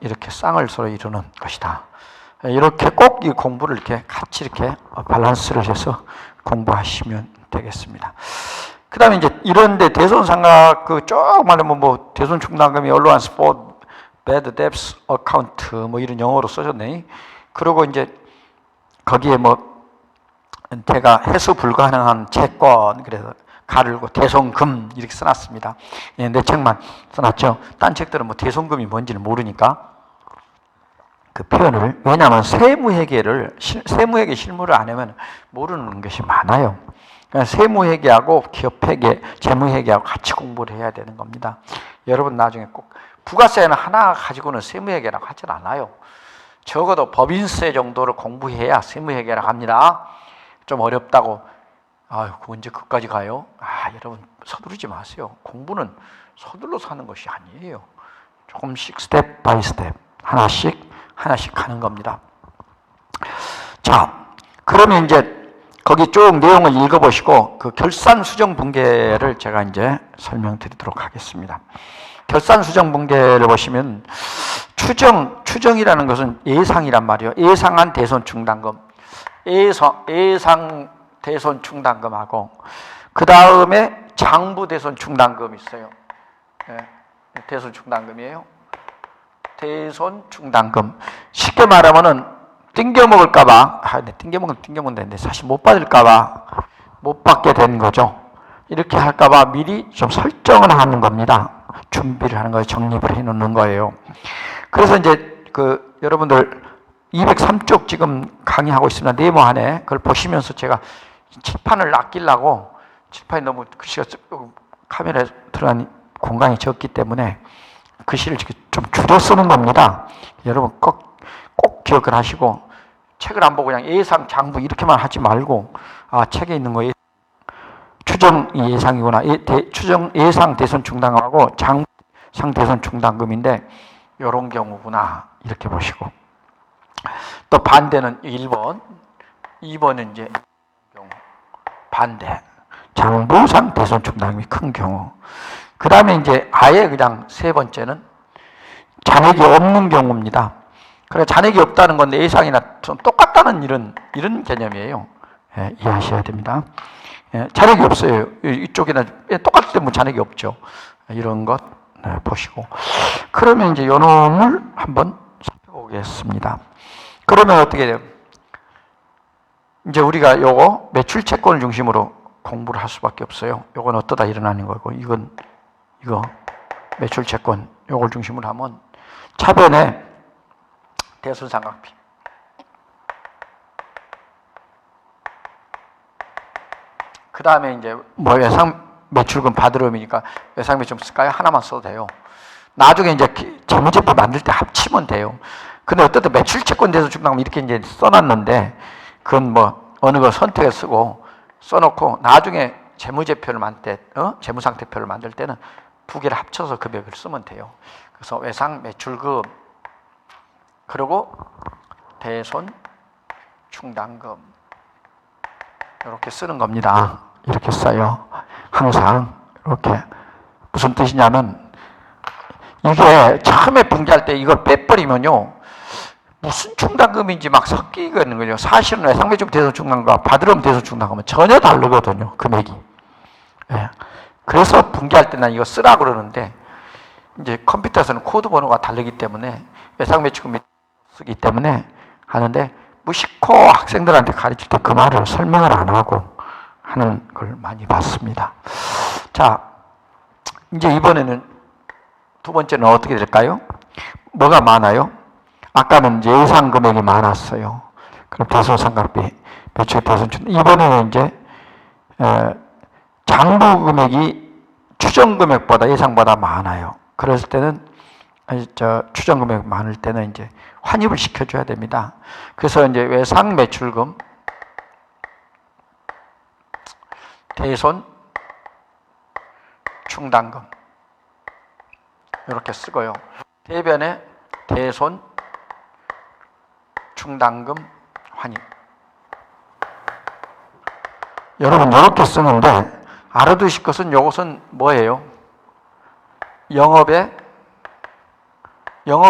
이렇게 쌍을 서로 이루는 것이다. 이렇게 꼭 이 공부를 이렇게 같이 이렇게 밸런스를 해서 공부하시면 되겠습니다. 그 다음에 이제 이런데 대손상각 쭉 말하면 뭐 대손충당금이 allowance for bad debts account 뭐 이런 영어로 써졌네. 그리고 이제 거기에 뭐 제가 해수 불가능한 채권 그래서 가르고 대손금 이렇게 써놨습니다. 내 책만 써놨죠. 딴 책들은 뭐 대손금이 뭔지는 모르니까 그 표현을 왜냐하면 세무회계 실무를 안 하면 모르는 것이 많아요. 그러니까 세무회계하고 기업회계, 재무회계하고 같이 공부를 해야 되는 겁니다. 여러분 나중에 꼭 부가세는 하나 가지고는 세무회계라고 하진 않아요. 적어도 법인세 정도를 공부해야 세무회계라고 합니다. 좀 어렵다고 아유, 그 언제 그까지 가요? 여러분 서두르지 마세요. 공부는 서둘러서 하는 것이 아니에요. 조금씩 스텝 바이 스텝 하나씩 하는 겁니다. 자, 그러면 이제 거기 쭉 내용을 읽어보시고 그 결산 수정 분계를 제가 이제 설명드리도록 하겠습니다. 결산 수정 분계를 보시면 추정이라는 것은 예상이란 말이에요. 예상한 대손 충당금, 예상 대손 충당금하고 그 다음에 장부 대손 충당금이 있어요. 대손 충당금이에요. 대손 충당금. 쉽게 말하면은 띵겨 먹을까봐, 띵겨 먹으면 되는데 사실 못 받을까봐 못 받게 된 거죠. 이렇게 할까봐 미리 좀 설정을 하는 겁니다. 준비를 하는 거예요. 정립을 해 놓는 거예요. 그래서 이제 그 여러분들 203쪽 지금 강의하고 있습니다. 네모안에 그걸 보시면서 제가 칠판을 아끼려고, 칠판이 너무 글씨가 카메라에 들어간 공간이 적기 때문에 글씨를 좀 줄여 쓰는 겁니다. 여러분 꼭 기억을 하시고, 책을 안 보고 그냥 예상 장부 이렇게만 하지 말고, 책에 있는 거 추정 예상이구나, 추정 예상 대손 충당금하고 장상 대손 충당금인데 이런 경우구나 이렇게 보시고, 또 반대는 1번, 2번은 이제 경우 반대, 장부상 대손 충당금이 큰 경우. 그 다음에 이제 아예 그냥 세 번째는 잔액이 없는 경우입니다. 그래, 잔액이 없다는 건데 예상이나 똑같다는 이런 개념이에요. 이해하셔야 됩니다. 잔액이 없어요. 이쪽에는 똑같을 때 뭐 잔액이 없죠. 이런 것 보시고. 그러면 이제 요 놈을 한번 살펴보겠습니다. 그러면 어떻게 돼요? 이제 우리가 요거 매출 채권을 중심으로 공부를 할 수밖에 없어요. 요건 어떠다 일어나는 거고, 이거 매출 채권 요걸 중심으로 하면 차변에 대손상각비, 그 다음에 이제 뭐 외상 매출금 받으려니까 외상 매출금 쓸까요? 하나만 써도 돼요. 나중에 이제 재무제표 만들 때 합치면 돼요. 근데 어쨌든 매출 채권 대손 충당금 이렇게 이제 써놨는데, 그건 뭐 어느 거 선택해 쓰고 써놓고 나중에 재무제표를 만들 때, 재무상태표를 만들 때는 두 개를 합쳐서 금액을 쓰면 돼요. 그래서 외상 매출금 그리고 대손 충당금 이렇게 쓰는 겁니다. 이렇게 써요. 항상 이렇게. 무슨 뜻이냐면, 이게 처음에 분기할 때 이걸 빼버리면요, 무슨 충당금인지 막 섞이거든요. 거죠. 사실은 외상매출 대손 충당금과 받으려면 대손 충당금은 전혀 다르거든요, 금액이. 그래서 분기할 때 난 이거 쓰라 그러는데, 이제 컴퓨터에서는 코드 번호가 다르기 때문에 외상매출금이 쓰기 때문에 하는데, 무심코 학생들한테 가르칠 때 그 말을 설명을 안 하고 하는 걸 많이 봤습니다. 자, 이제 이번에는 두 번째는 어떻게 될까요? 뭐가 많아요? 아까는 이제 예상 금액이 많았어요. 그럼 대손상각비, 매출 대손 충당금. 이번에는 이제 장부 금액이 추정 금액보다 예상보다 많아요. 그랬을 때는 추정 금액 많을 때는 이제 환입을 시켜줘야 됩니다. 그래서 이제 외상 매출금, 대손 충당금 이렇게 쓰고요. 대변에 대손 충당금 환입. 여러분 이렇게 쓰는데 알아두실 것은, 이것은 뭐예요? 영업을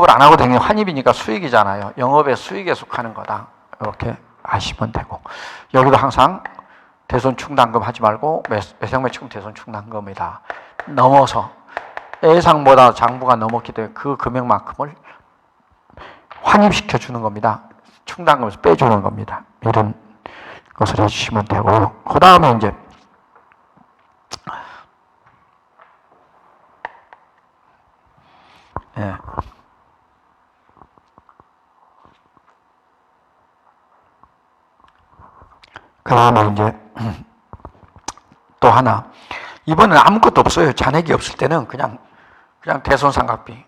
안 하고 되는 환입이니까 수익이잖아요. 영업의 수익에 속하는 거다. 이렇게 아시면 되고, 여기도 항상 대손 충당금 하지 말고 외상매출금 대손 충당금이다. 넘어서 예상보다 장부가 넘었기 때문에 그 금액만큼을 환입시켜 주는 겁니다. 충당금에서 빼주는 겁니다. 이런 것을 해주시면 되고, 그 다음에 이제 그 다음에 이제 또 하나, 이번엔 아무것도 없어요. 잔액이 없을 때는 그냥 대손상각비,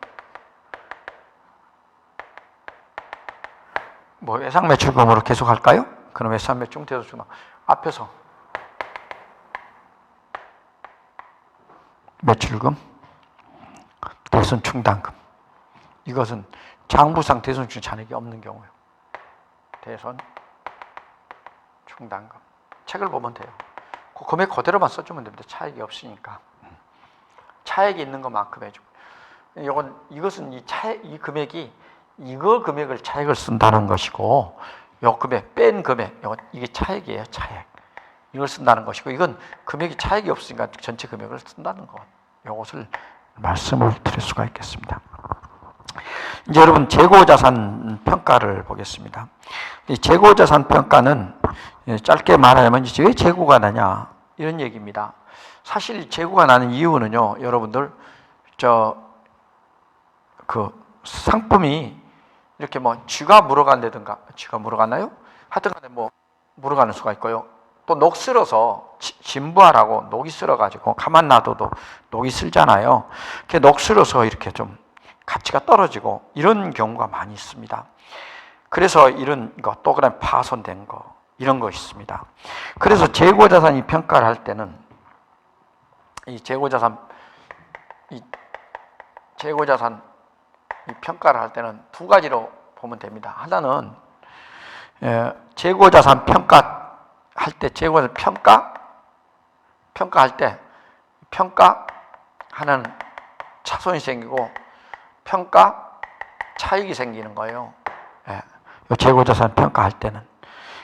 뭐 외상매출금으로 계속 할까요? 그럼 외상매출 대손 충당 앞에서 매출금, 대손 충당금. 이것은 장부상 대손 충 잔액이 없는 경우요. 대손 충당금. 책을 보면 돼요. 그 금액 그대로만 써주면 됩니다. 차액이 없으니까. 차액이 있는 것만큼 해주고. 이것은 이 금액이 이거 금액을 차액을 쓴다는 것이고, 요 금액 뺀 금액 이게 차액이에요. 차액. 이걸 쓴다는 것이고, 이건 금액이 차액이 없으니까 전체 금액을 쓴다는 것. 이것을 말씀을 드릴 수가 있겠습니다. 이제 여러분 재고자산 평가를 보겠습니다. 이 재고자산 평가는 짧게 말하면 이제 왜 재고가 나냐 이런 얘기입니다. 사실 재고가 나는 이유는요, 여러분들 그 상품이 이렇게 뭐 쥐가 물어간다든가, 쥐가 물어갔나요? 하여튼간에 뭐 물어가는 수가 있고요. 또 녹슬어서 진부하라고 녹이 쓸어가지고 가만 놔둬도 녹이 슬잖아요. 그게 녹슬어서 이렇게 좀 가치가 떨어지고 이런 경우가 많이 있습니다. 그래서 이런 거, 또 그다음에 파손된 거 이런 거 있습니다. 그래서 재고자산이 평가를 할 때는 이 재고자산 평가를 할 때는 두 가지로 보면 됩니다. 하나는 재고자산 평가할 때 재고자산 평가할 때 하나는 차손이 생기고 평가 차익이 생기는 거예요. 재고자산 평가할 때는.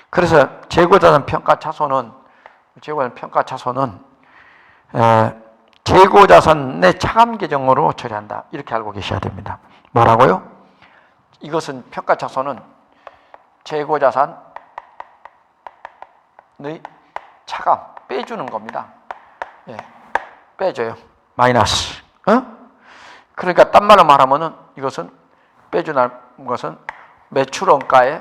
그래서 재고자산 평가 차손은 재고자산 내 차감 계정으로 처리한다. 이렇게 알고 계셔야 됩니다. 뭐라고요? 이것은 평가 차손은 재고자산의 차감 빼주는 겁니다. 빼줘요. 마이너스. 그러니까 딴 말로 말하면은 이것은 빼주는 것은 매출원가가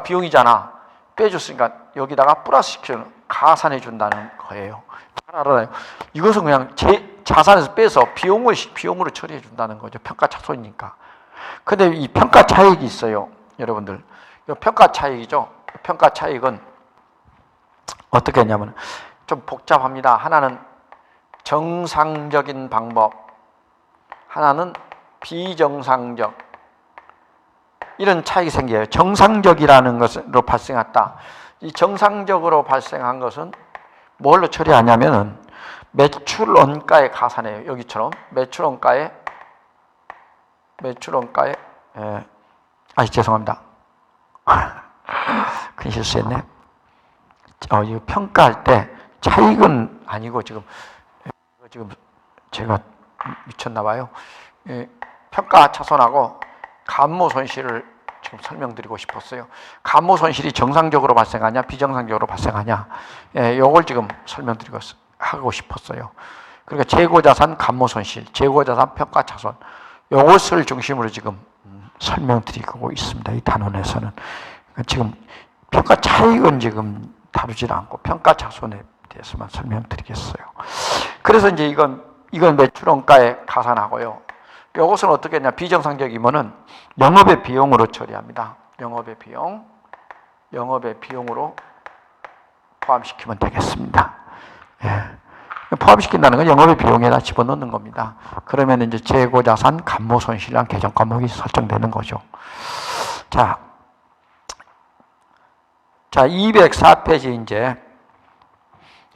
비용이잖아. 빼줬으니까 여기다가 플러스 시키는 가산해 준다는 거예요. 잘 알아요. 이것은 그냥 자산에서 빼서 비용으로 처리해 준다는 거죠. 평가 차손이니까. 근데 이 평가 차익이 있어요. 여러분들. 이 평가 차익이죠. 평가 차익은 어떻게 했냐면 좀 복잡합니다. 하나는 정상적인 방법, 하나는 비정상적. 이런 차익이 생겨요. 정상적이라는 것으로 발생했다. 이 정상적으로 발생한 것은 뭘로 처리하냐면은 매출원가에 가산해요. 여기처럼 매출원가에 죄송합니다. 큰 실수했네. 이거 평가할 때 차익은 아니고 지금 제가 미쳤나 봐요. 평가 차손하고 감모 손실을 지금 설명드리고 싶었어요. 감모 손실이 정상적으로 발생하냐 비정상적으로 발생하냐, 요걸 지금 하고 싶었어요. 그러니까 재고자산 감모 손실, 재고자산 평가 차손, 요것을 중심으로 지금 설명드리고 있습니다. 이 단원에서는. 그러니까 지금 평가 차익은 지금 다루질 않고 평가 차손에 대해서만 설명드리겠어요. 그래서 이제 이건 매출원가에 가산하고요. 이것은 어떻게 했냐? 비정상적이면은 영업의 비용으로 처리합니다. 영업의 비용으로 포함시키면 되겠습니다. 포함시킨다는 건 영업의 비용에다 집어넣는 겁니다. 그러면 이제 재고자산 감모손실이란 계정 과목이 설정되는 거죠. 자, 204페이지 이제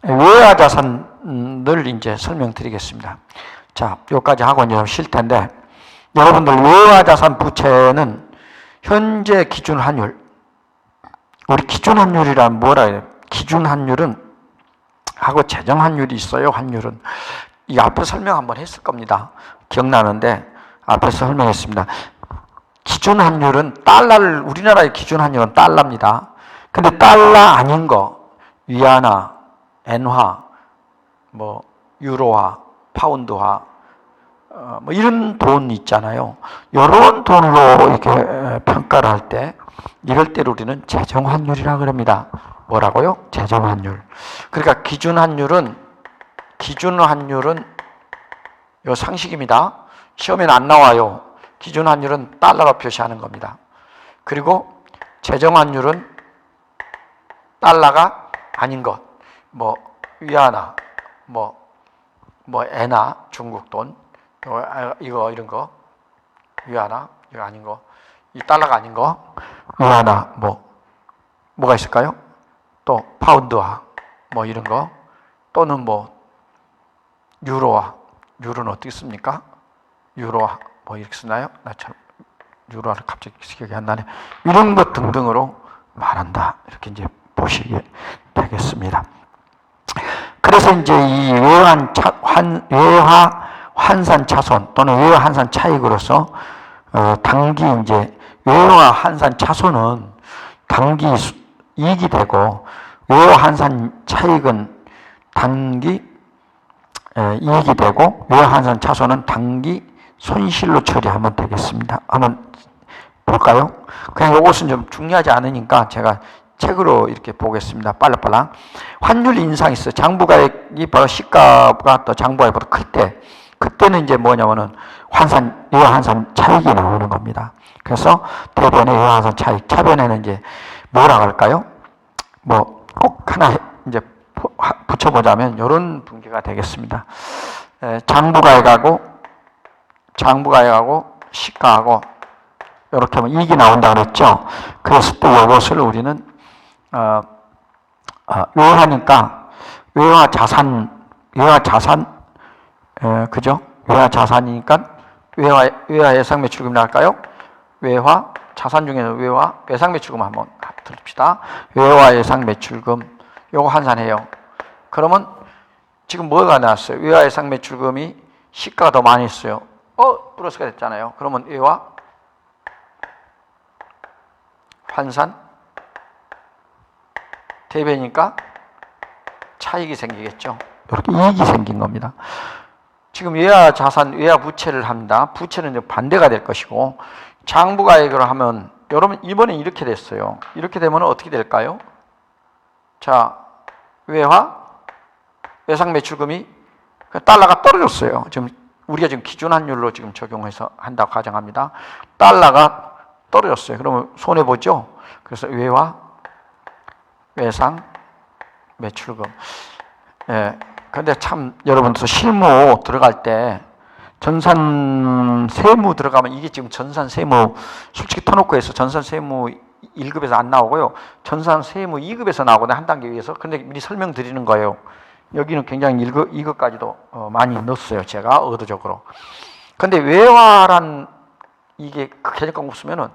외화자산을 이제 설명드리겠습니다. 자, 여기까지 하고 이제 쉴 텐데, 여러분들 외화자산 부채는 현재 기준 환율, 우리 기준 환율이란 뭐라 해요? 기준 환율은 하고 재정 환율이 있어요. 환율은 이 앞에 설명 한번 했을 겁니다. 기억나는데 앞에서 설명했습니다. 기준 환율은 우리나라의 기준 환율은 달러입니다. 근데 달러 아닌 거, 위안화, 엔화, 뭐 유로화, 파운드화, 뭐 이런 돈 있잖아요. 이런 돈으로 이렇게 평가를 할 때, 이럴 때 우리는 재정환율이라고 그럽니다. 뭐라고요? 재정환율. 그러니까 기준환율은 요 상식입니다. 시험에는 안 나와요. 기준환율은 달러로 표시하는 겁니다. 그리고 재정환율은 달러가 아닌 것, 뭐 위안화, 뭐 뭐 엔화, 중국 돈, 이거 이런 거, 위안화, 이거 아닌 거, 이 달러가 아닌 거, 위안화, 뭐가 있을까요? 또 파운드화, 뭐 이런 거, 또는 뭐 유로화, 유로는 어떻게 씁니까? 유로화, 뭐 이렇게 쓰나요? 나 참 유로화를 갑자기 기억이 안 나네. 이런 것 등등으로 말한다. 이렇게 이제 보시게 되겠습니다. 그래서 이제 이 외화 환산 차손 또는 외화 환산 차익으로서 단기 이제 외화 환산 차손은 단기 이익이 되고 외화 환산 차익은 단기 이익이 되고 외화 환산 차손은 단기 손실로 처리하면 되겠습니다. 한번 볼까요? 그냥 이것은 좀 중요하지 않으니까 제가 책으로 이렇게 보겠습니다. 빨라빨라. 환율 인상이 있어요. 장부가액이 바로 시가가 또 장부가액보다 클 때, 그때는 이제 뭐냐면은 외화 환산 차익이 나오는 겁니다. 그래서 대변의 외화 환산 차익, 차변에는 이제 뭐라고 할까요? 뭐 꼭 하나 이제 붙여보자면 이런 분계가 되겠습니다. 장부가액하고 시가하고 이렇게 하면 이익이 나온다 그랬죠. 그래서 또 이것을 우리는 외화니까 외화 자산이니까 외화 예상 매출금이 나갈까요? 외화 자산 중에는 외화 예상 매출금 한번 들읍시다. 외화 예상 매출금 요거 환산해요. 그러면 지금 뭐가 나왔어요? 외화 예상 매출금이 시가가 더 많이 있어요. 플러스가 됐잖아요. 그러면 외화 환산 대변이니까 차익이 생기겠죠. 이렇게 이익이 생긴 겁니다. 지금 외화 자산, 외화 부채를 합니다. 부채는 이제 반대가 될 것이고, 장부가액으로 하면, 여러분, 이번엔 이렇게 됐어요. 이렇게 되면 어떻게 될까요? 자, 외상 매출금이, 달러가 떨어졌어요. 지금, 우리가 지금 기준 환율로 지금 적용해서 한다고 가정합니다. 달러가 떨어졌어요. 그러면 손해보죠? 그래서 외상 매출금. 근데 참 여러분들 실무 들어갈 때 전산 세무 들어가면 이게 지금 전산 세무 솔직히 터놓고 해서 전산 세무 1급에서 안 나오고요. 전산 세무 2급에서 나오거든요. 한 단계 위에서. 근데 미리 설명드리는 거예요. 여기는 굉장히 1급까지도 많이 넣었어요. 제가 의도적으로. 근데 외화란 이게 개념 없으면은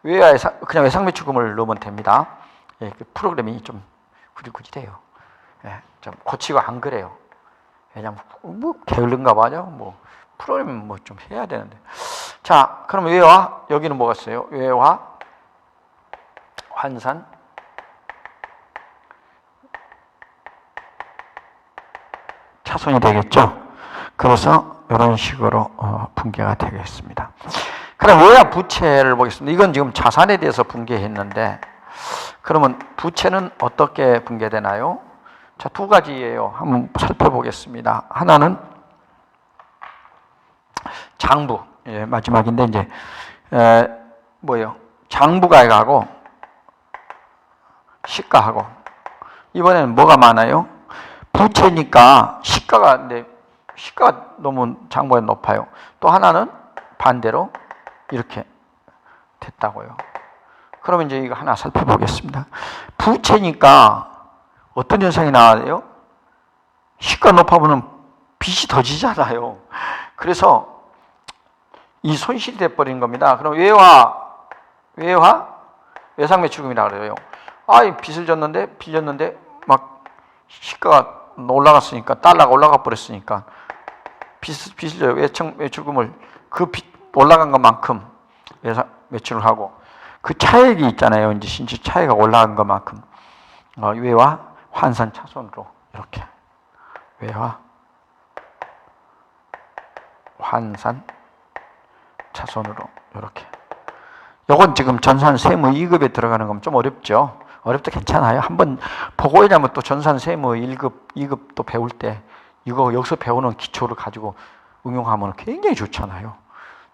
외화에 그냥 외상 매출금을 넣으면 됩니다. 그 프로그램이 좀 구질구질해요. 좀 고치고 안 그래요. 왜냐면 뭐 게을른가 봐요. 프로그램은 좀 해야 되는데. 자, 그럼 외화 여기는 뭐가 있어요? 외화 환산 차손이 되겠죠. 그래서 이런 식으로 분계가 되겠습니다. 그럼 외화 부채를 보겠습니다. 이건 지금 자산에 대해서 분계했는데, 그러면 부채는 어떻게 분계되나요? 자, 두 가지예요. 한번 살펴보겠습니다. 하나는 장부, 마지막인데 이제 장부가액하고 시가하고. 이번에는 뭐가 많아요? 부채니까 시가가 너무 장부가 높아요. 또 하나는 반대로 이렇게 됐다고요. 그러면 이제 이거 하나 살펴보겠습니다. 부채니까 어떤 현상이 나와요? 시가 높아보면 빚이 더 지잖아요. 그래서 이 손실이 돼버린 겁니다. 그럼 외상 매출금이라고 그래요. 빚을 빌렸는데 막 시가가 올라갔으니까, 달러가 올라가 버렸으니까 빚을 매출금을 그 빚 올라간 것만큼 매출을 하고, 그 차액이 있잖아요. 이제 신체 차액이 올라간 것만큼 외화 환산 차손으로 이렇게 외화 환산 차손으로 이렇게. 요건 지금 전산 세무 2급에 들어가는 건 좀 어렵죠. 어렵도 괜찮아요. 한번 보고 왜냐면 또 전산 세무 1급, 2급 또 배울 때 이거 여기서 배우는 기초를 가지고 응용하면 굉장히 좋잖아요.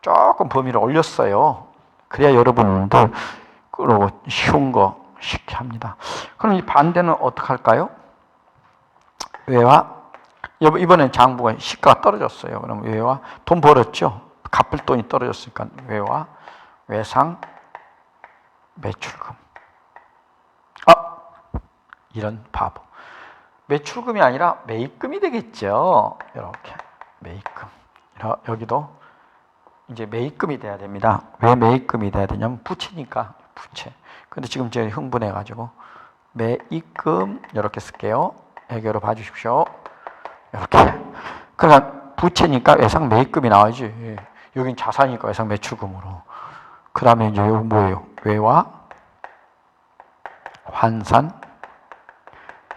조금 범위를 올렸어요. 그래야 여러분들 쉬운 거 쉽게 합니다. 그럼 이 반대는 어떻게 할까요? 외화 이번엔 장부가 시가가 떨어졌어요. 그럼 외와 돈 벌었죠. 갚을 돈이 떨어졌으니까 외와 외상 매출금. 이런 바보. 매출금이 아니라 매입금이 되겠죠. 이렇게 매입금. 여기도 이제 매입금이 돼야 됩니다. 왜 매입금이 돼야 되냐면 부채니까 부채. 근데 지금 제가 흥분해 가지고 매입금 이렇게 쓸게요. 애교로 봐주십시오. 이렇게. 그러니까 부채니까 외상 매입금이 나와야지. 여긴 자산이니까 외상 매출금으로. 그 다음에 이제 여기 뭐예요? 외와 환산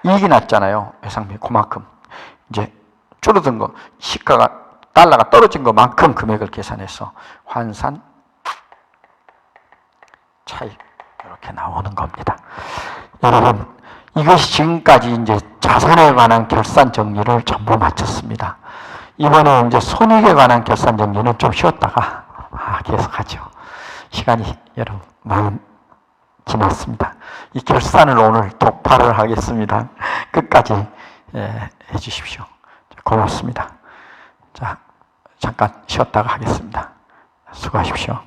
이익이 났잖아요. 외상 매입 그만큼 이제 줄어든 거 시가가 달러가 떨어진 것만큼 금액을 계산해서 환산 차익 이렇게 나오는 겁니다. 여러분 이것이 지금까지 이제 자산에 관한 결산 정리를 전부 마쳤습니다. 이번에 이제 손익에 관한 결산 정리는 좀 쉬었다가 계속하죠. 시간이 여러분 많이 지났습니다. 이 결산을 오늘 독파를 하겠습니다. 끝까지 해주십시오. 고맙습니다. 자, 잠깐 쉬었다가 하겠습니다. 수고하십시오.